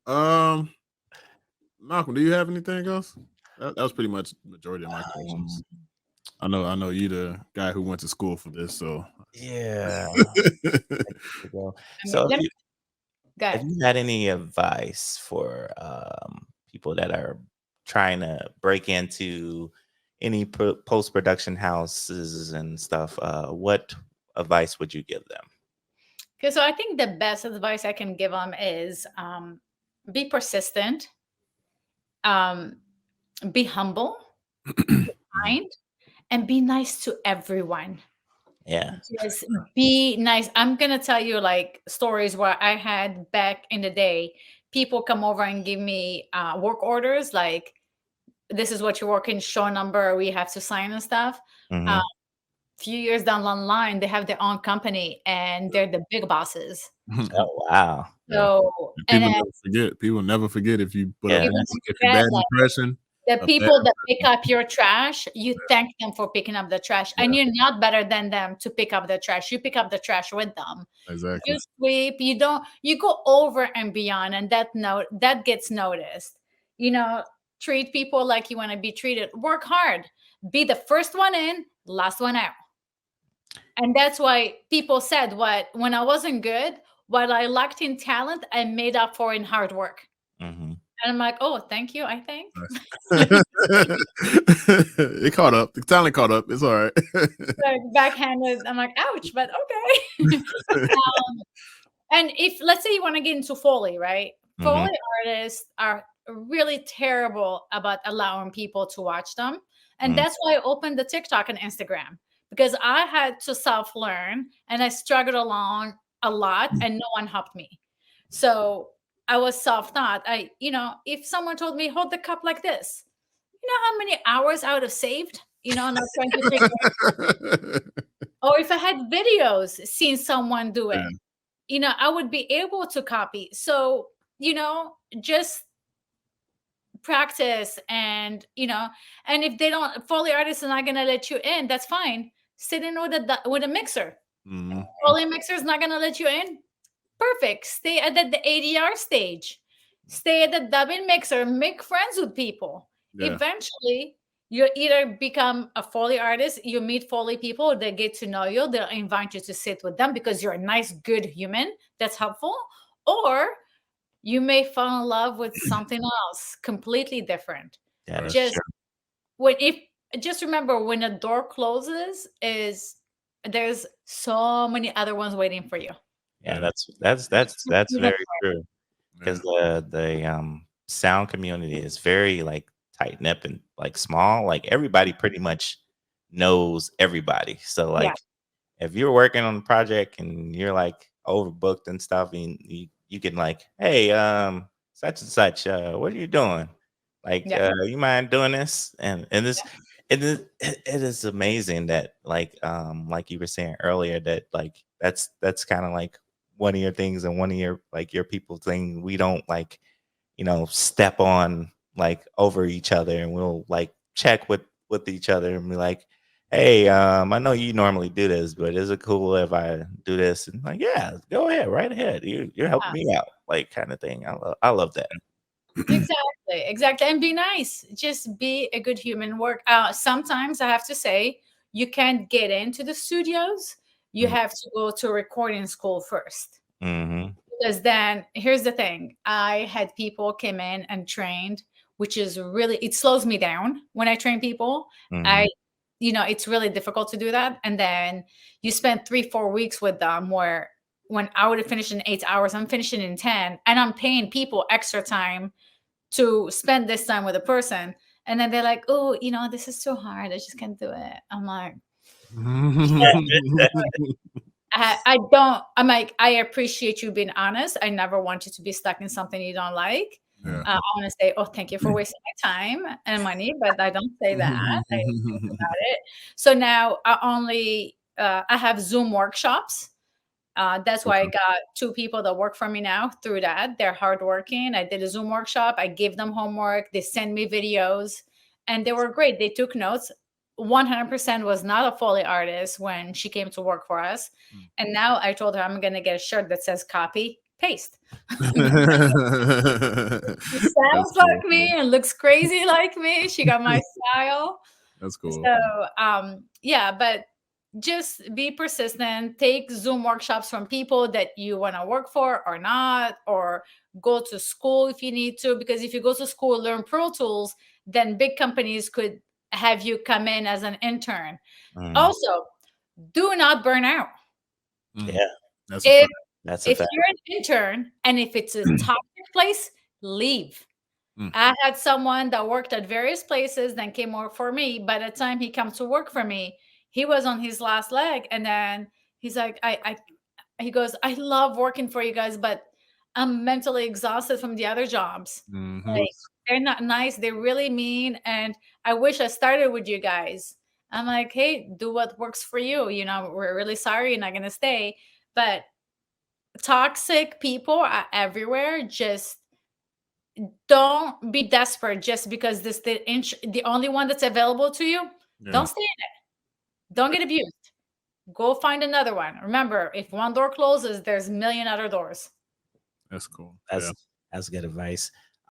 Um, Malcolm, do you have anything else? That was pretty much the majority of my questions. Um, I know you the guy who went to school for this, so yeah. There you go. I mean, So let me go if ahead. you had any advice for people that are trying to break into any post production houses and stuff, what advice would you give them? Okay, so I think the best advice I can give them is be persistent, um, be humble, Mhm. kind, and be nice to everyone. Yeah. Just be nice. I'm gonna tell you like stories where I had back in the day people come over and give me work orders like this is what you're working, show number, we have to sign and stuff. Hmm. Few years down the line, they have their own company and they're the big bosses. Oh wow. Yeah. So, And and people then never forget. People never forget if you put a Yeah, you that's won't if you're forget bad like impression, the a bad people that pick impression. up your trash, you thank them for picking up the trash, Yeah, and you're not better than them to pick up the trash. You pick up the trash with them. exactly. You sweep. You don't. You go over and beyond, and that gets noticed. You know, treat people like you want to be treated. Work hard. Be the first one in, last one out. And that's why people said what when I wasn't good, what I lacked in talent, I made up for in hard work. hmm And I'm like, oh, thank you. I think. It caught up. The talent caught up. It's all right. Like backhanded. I'm like, ouch, but okay. And if let's say you want to get into Foley, right? hmm Foley artists are really terrible about allowing people to watch them. And hmm that's why I opened the TikTok and Instagram because I had to self learn and I struggled along a lot and no one helped me. So I was self taught. If someone told me, hold the cup like this, you know how many hours I would have saved? Not trying to figure or if I had videos seeing someone do it, Yeah. I would be able to copy. So, just practice and if they don't, Foley artists are not going to let you in, that's fine. Sit in with a mixer. Mhm. Foley mixer is not going to let you in. Perfect. Stay at the ADR stage. Stay at the dubbing mixer. Make friends with people. Yeah. Eventually, you either become a Foley artist, you meet Foley people, they get to know you, they'll invite you to sit with them because you're a nice, good human that's helpful. Or you may fall in love with something else completely different. Yeah, Right. that's Just true. when if just remember when a door closes is there's so many other ones waiting for you. Yeah, Yeah. that's You know, very true. Yeah. Because the sound community is very like tight knit and like small. Like everybody pretty much knows everybody. So yeah. like if you're working on a project and you're like overbooked and stuff, and you can like, hey, such and such, what are you doing? Like, Yeah. you mind doing this? And this it is amazing that like you were saying earlier that like that's kind of like one of your things and one of your like your people thing. We don't like step on like over each other, and we'll like check with each other and be like, hey, I know you normally do this, but is it cool if I do this? And like, yeah, go ahead, right ahead. You're helping me out, like kind of thing. I love that. Exactly. And be nice. Just be a good human. Work out. Sometimes I have to say, you can't get into the studios. You have to go to recording school first. Mm-hmm. Because then here's the thing. I had people come in and trained, which is really it slows me down when I train people. Mm-hmm. I it's really difficult to do that. And then you spend 3-4 weeks with them where when I would have finished in 8 hours, I'm finishing in 10, and I'm paying people extra time to spend this time with a person. And then they're like, oh, this is so hard. I just can't do it. I'm like, I don't, I'm like, I appreciate you being honest. I never want you to be stuck in something you don't like. Yeah. I want to say, oh, thank you for wasting my time and money, but I don't say that. I think about it. So now I have Zoom workshops. That's why I Okay. got 2 people that work for me now through that. They're hardworking. I did a Zoom workshop. I gave them homework. They send me videos, and they were great. They took notes. 100% was not a Foley artist when she came to work for us. And now I told her I'm going to get a shirt that says copy, paste. She sounds That's like cool. me and looks crazy like me. She got my style. That's cool. So yeah, but just be persistent. Take Zoom workshops from people that you want to work for or not, or go to school if you need to. Because if you go to school, learn Pro Tools, then big companies could have you come in as an intern. Also, do not burn out. Yeah, That's a If fact. that's a if fact. you're an intern and if it's a toxic place, leave. Mm. I had someone that worked at various places, then came work for me. By the time he comes to work for me, he was on his last leg, and then he's like, he goes, I love working for you guys, but I'm mentally exhausted from the other jobs. Mhm. Like, they're not nice, they're really mean, and I wish I started with you guys. I'm like, hey, do what works for you. You know, we're really sorry you're not gonna stay, but toxic people are everywhere. Just don't be desperate just because this the only one that's available to you. Yeah. Don't stay in it. Don't get abused. Go find another one. Remember, if one door closes, there's a million other doors. That's cool. That's good advice.